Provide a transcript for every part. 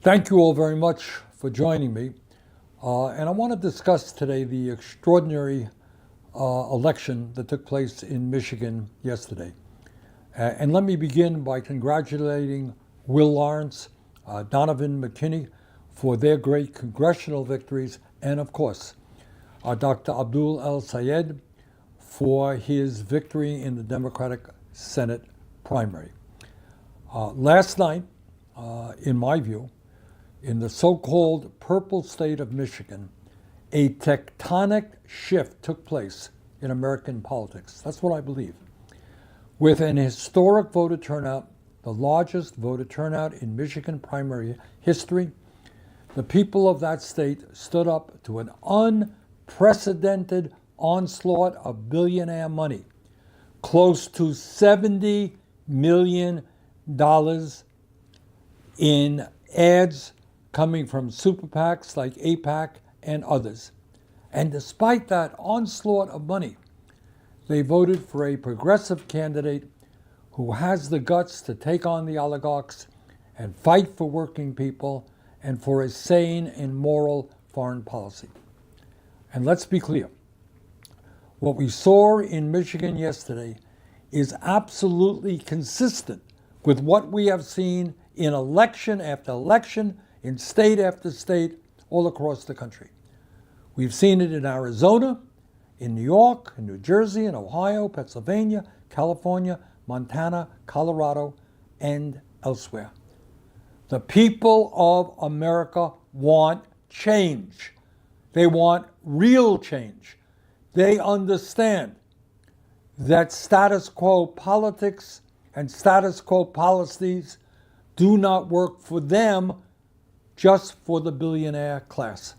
Thank you all very much for joining me. And I want to discuss today the extraordinary election that took place in Michigan yesterday. And let me begin by congratulating Will Lawrence, Donovan McKinney for their great congressional victories, and of course, Dr. Abdul El-Sayed for his victory in the Democratic Senate primary. Last night, in my view, in the so-called purple state of Michigan, a tectonic shift took place in American politics. That's what I believe. With an historic voter turnout, the largest voter turnout in Michigan primary history, the people of that state stood up to an unprecedented onslaught of billionaire money, close to $70 million in ads coming from super PACs like AIPAC and others. And despite that onslaught of money, they voted for a progressive candidate who has the guts to take on the oligarchs and fight for working people and for a sane and moral foreign policy. And let's be clear, what we saw in Michigan yesterday is absolutely consistent with what we have seen in election after election, in state after state, all across the country. We've seen it in Arizona, in New York, in New Jersey, in Ohio, Pennsylvania, California, Montana, Colorado, and elsewhere. The people of America want change. They want real change. They understand that status quo politics and status quo policies do not work for them, just for the billionaire class.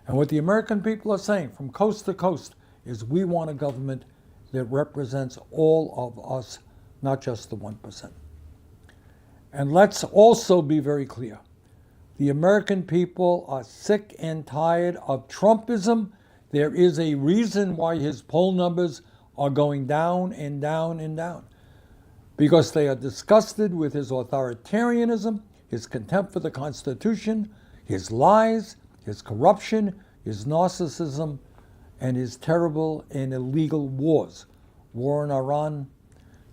And what the American people are saying from coast to coast is we want a government that represents all of us, not just the 1%. And let's also be very clear. The American people are sick and tired of Trumpism. There is a reason why his poll numbers are going down and down and down. Because they are disgusted with his authoritarianism, his contempt for the Constitution, his lies, his corruption, his narcissism, and his terrible and illegal wars. War in Iran,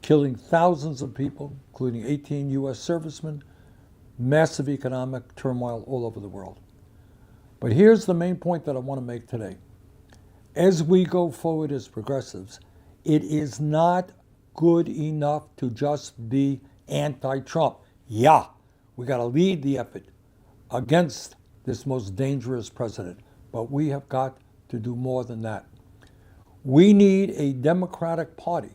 killing thousands of people, including 18 U.S. servicemen, massive economic turmoil all over the world. But here's the main point that I want to make today. As we go forward as progressives, it is not good enough to just be anti-Trump. Yeah, we got to lead the effort against this most dangerous president, but we have got to do more than that. We need a Democratic Party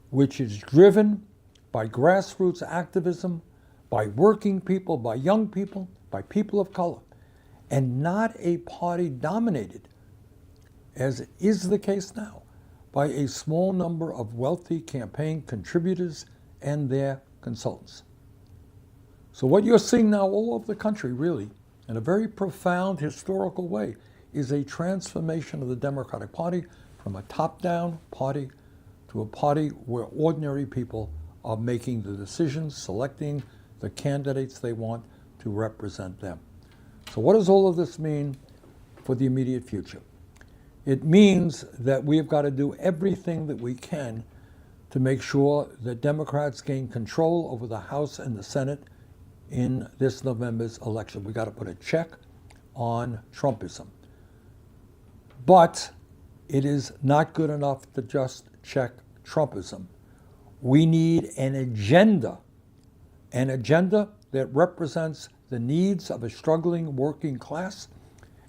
which is driven by grassroots activism, by working people, by young people, by people of color, and not a party dominated, as is the case now, by a small number of wealthy campaign contributors and their consultants. So what you're seeing now all over the country, really, in a very profound historical way, is a transformation of the Democratic Party from a top-down party to a party where ordinary people are making the decisions, selecting the candidates they want to represent them. So what does all of this mean for the immediate future? It means that we've got to do everything that we can to make sure that Democrats gain control over the House and the Senate in this November's election. We've got to put a check on Trumpism. But it is not good enough to just check Trumpism. We need an agenda that represents the needs of a struggling working class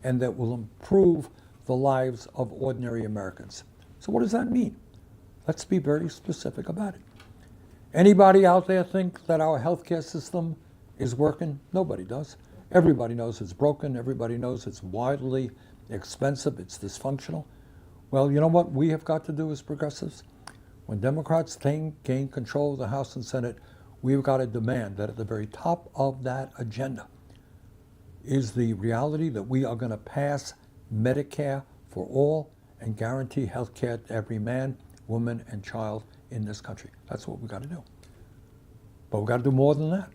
and that will improve the lives of ordinary Americans. So what does that mean? Let's be very specific about it. Anybody out there think that our healthcare system is working? Nobody does. Everybody knows it's broken. Everybody knows it's wildly expensive. It's dysfunctional. Well, you know what we have got to do as progressives? When Democrats gain control of the House and Senate, we've got to demand that at the very top of that agenda is the reality that we are going to pass Medicare for all and guarantee health care to every man, woman, and child in this country. That's what we've got to do. But we've got to do more than that.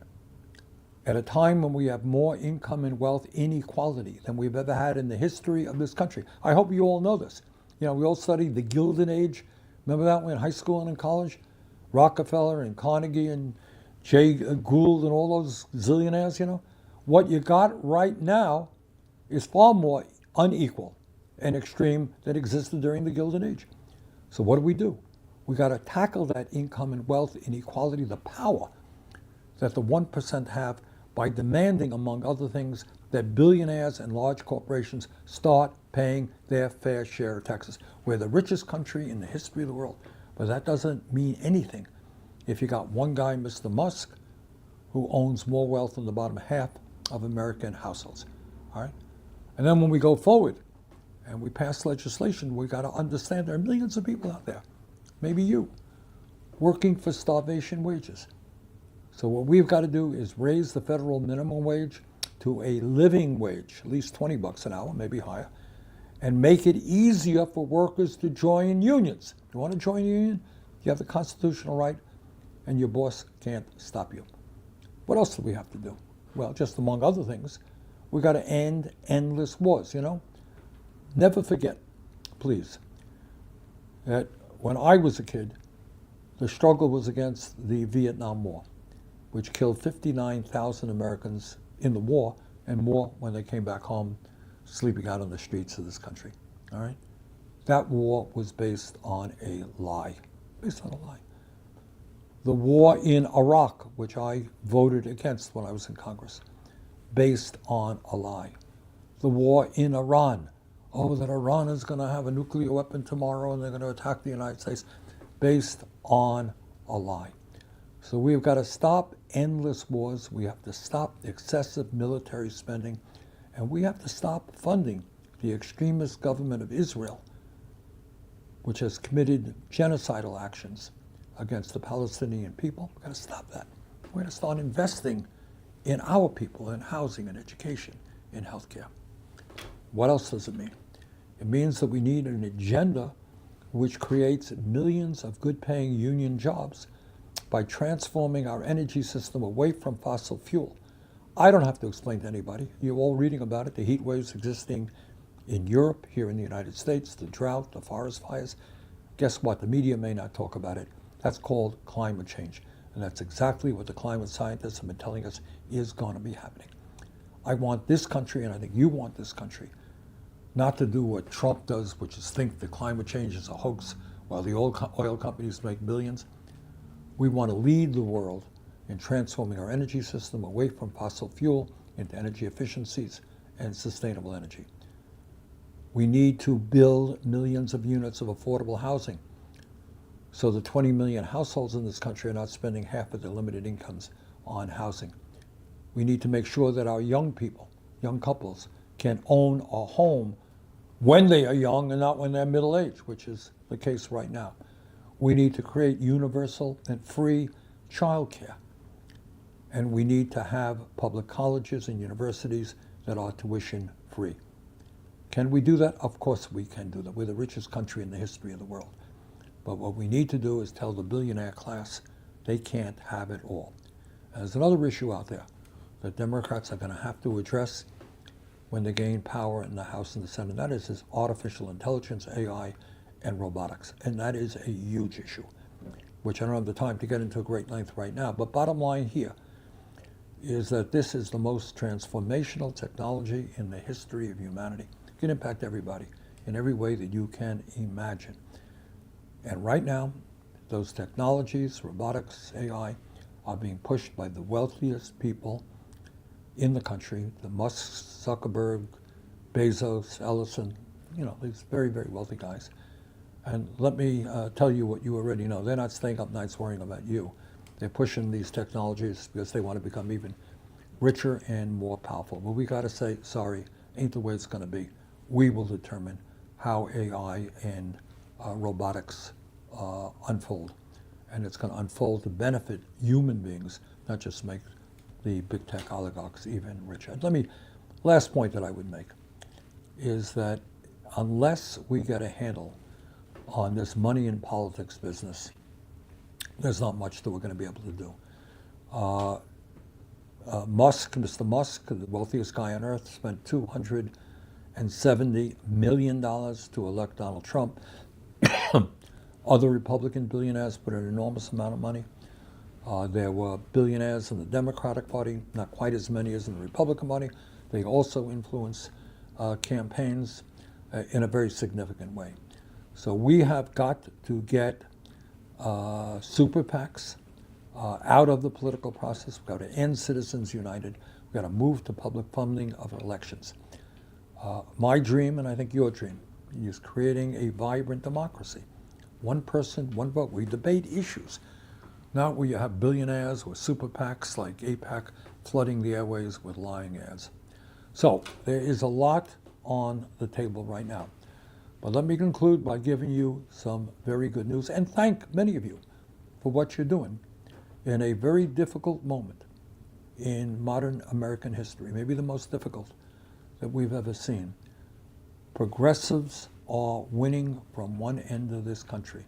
at a time when we have more income and wealth inequality than we've ever had in the history of this country. I hope you all know this. You know, we all studied the Gilded Age. Remember that in high school and in college? Rockefeller and Carnegie and Jay Gould and all those zillionaires, you know? What you got right now is far more unequal and extreme than existed during the Gilded Age. So what do? We got to tackle that income and wealth inequality, the power that the 1% have, by demanding, among other things, that billionaires and large corporations start paying their fair share of taxes. We're the richest country in the history of the world, but that doesn't mean anything if you got one guy, Mr. Musk, who owns more wealth than the bottom half of American households. All right? And then when we go forward and we pass legislation, we got to understand there are millions of people out there, maybe you, working for starvation wages. So what we've got to do is raise the federal minimum wage to a living wage, at least $20 an hour, maybe higher, and make it easier for workers to join unions. You want to join a union? You have the constitutional right, and your boss can't stop you. What else do we have to do? Well, just among other things, we got to end endless wars, you know? Never forget, please, that when I was a kid, the struggle was against the Vietnam War, which killed 59,000 Americans in the war and more when they came back home sleeping out on the streets of this country. All right? That war was based on a lie. Based on a lie. The war in Iraq, which I voted against when I was in Congress, based on a lie. The war in Iran, that Iran is going to have a nuclear weapon tomorrow and they're going to attack the United States, based on a lie. So we've got to stop endless wars. We have to stop excessive military spending, and we have to stop funding the extremist government of Israel, which has committed genocidal actions against the Palestinian people. We've got to stop that. We're going to start investing in our people, in housing, in education, in healthcare. What else does it mean? It means that we need an agenda which creates millions of good-paying union jobs by transforming our energy system away from fossil fuel. I don't have to explain to anybody. You're all reading about it, the heat waves existing in Europe, here in the United States, the drought, the forest fires. Guess what? The media may not talk about it. That's called climate change. And that's exactly what the climate scientists have been telling us is going to be happening. I want this country, and I think you want this country, not to do what Trump does, which is think that climate change is a hoax while the oil companies make billions. We want to lead the world in transforming our energy system away from fossil fuel into energy efficiencies and sustainable energy. We need to build millions of units of affordable housing so the 20 million households in this country are not spending half of their limited incomes on housing. We need to make sure that our young people, young couples, can own a home when they are young and not when they're middle-aged, which is the case right now. We need to create universal and free childcare. And we need to have public colleges and universities that are tuition free. Can we do that? Of course we can do that. We're the richest country in the history of the world. But what we need to do is tell the billionaire class they can't have it all. There's another issue out there that Democrats are going to have to address when they gain power in the House and the Senate. That is artificial intelligence, AI, and robotics. And that is a huge issue, which I don't have the time to get into at great length right now. But bottom line here is that this is the most transformational technology in the history of humanity. It can impact everybody in every way that you can imagine. And right now, those technologies, robotics, AI, are being pushed by the wealthiest people in the country, the Musk, Zuckerberg, Bezos, Ellison, these very, very wealthy guys. And let me tell you what you already know. They're not staying up nights worrying about you. They're pushing these technologies because they want to become even richer and more powerful. But we got to say, sorry, ain't the way it's going to be. We will determine how AI and robotics unfold. And it's going to unfold to benefit human beings, not just make the big tech oligarchs even richer. Last point that I would make is that unless we get a handle on this money in politics business, there's not much that we're going to be able to do. Mr. Musk, the wealthiest guy on earth, spent $270 million to elect Donald Trump. Other Republican billionaires put an enormous amount of money. There were billionaires in the Democratic Party, not quite as many as in the Republican Party. They also influence campaigns in a very significant way. So we have got to get super PACs out of the political process. We've got to end Citizens United. We've got to move to public funding of elections. My dream, and I think your dream, is creating a vibrant democracy. One person, one vote. We debate issues, not where you have billionaires or super PACs like AIPAC flooding the airways with lying ads. So there is a lot on the table right now. But let me conclude by giving you some very good news and thank many of you for what you're doing in a very difficult moment in modern American history, maybe the most difficult that we've ever seen. Progressives are winning from one end of this country.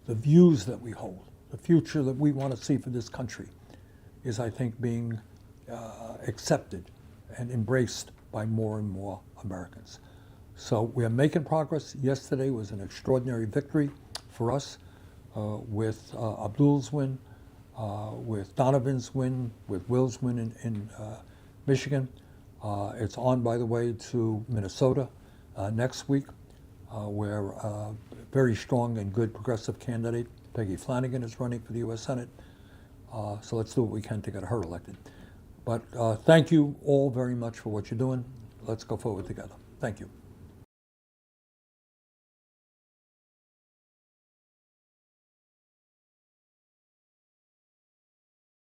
The views that we hold, the future that we want to see for this country is, I think, being accepted and embraced by more and more Americans. So we are making progress. Yesterday was an extraordinary victory for us with Abdul's win, with Donovan's win, with Will's win in Michigan. It's on, by the way, to Minnesota next week, where a very strong and good progressive candidate, Peggy Flanagan, is running for the U.S. Senate. So let's do what we can to get her elected. But thank you all very much for what you're doing. Let's go forward together. Thank you.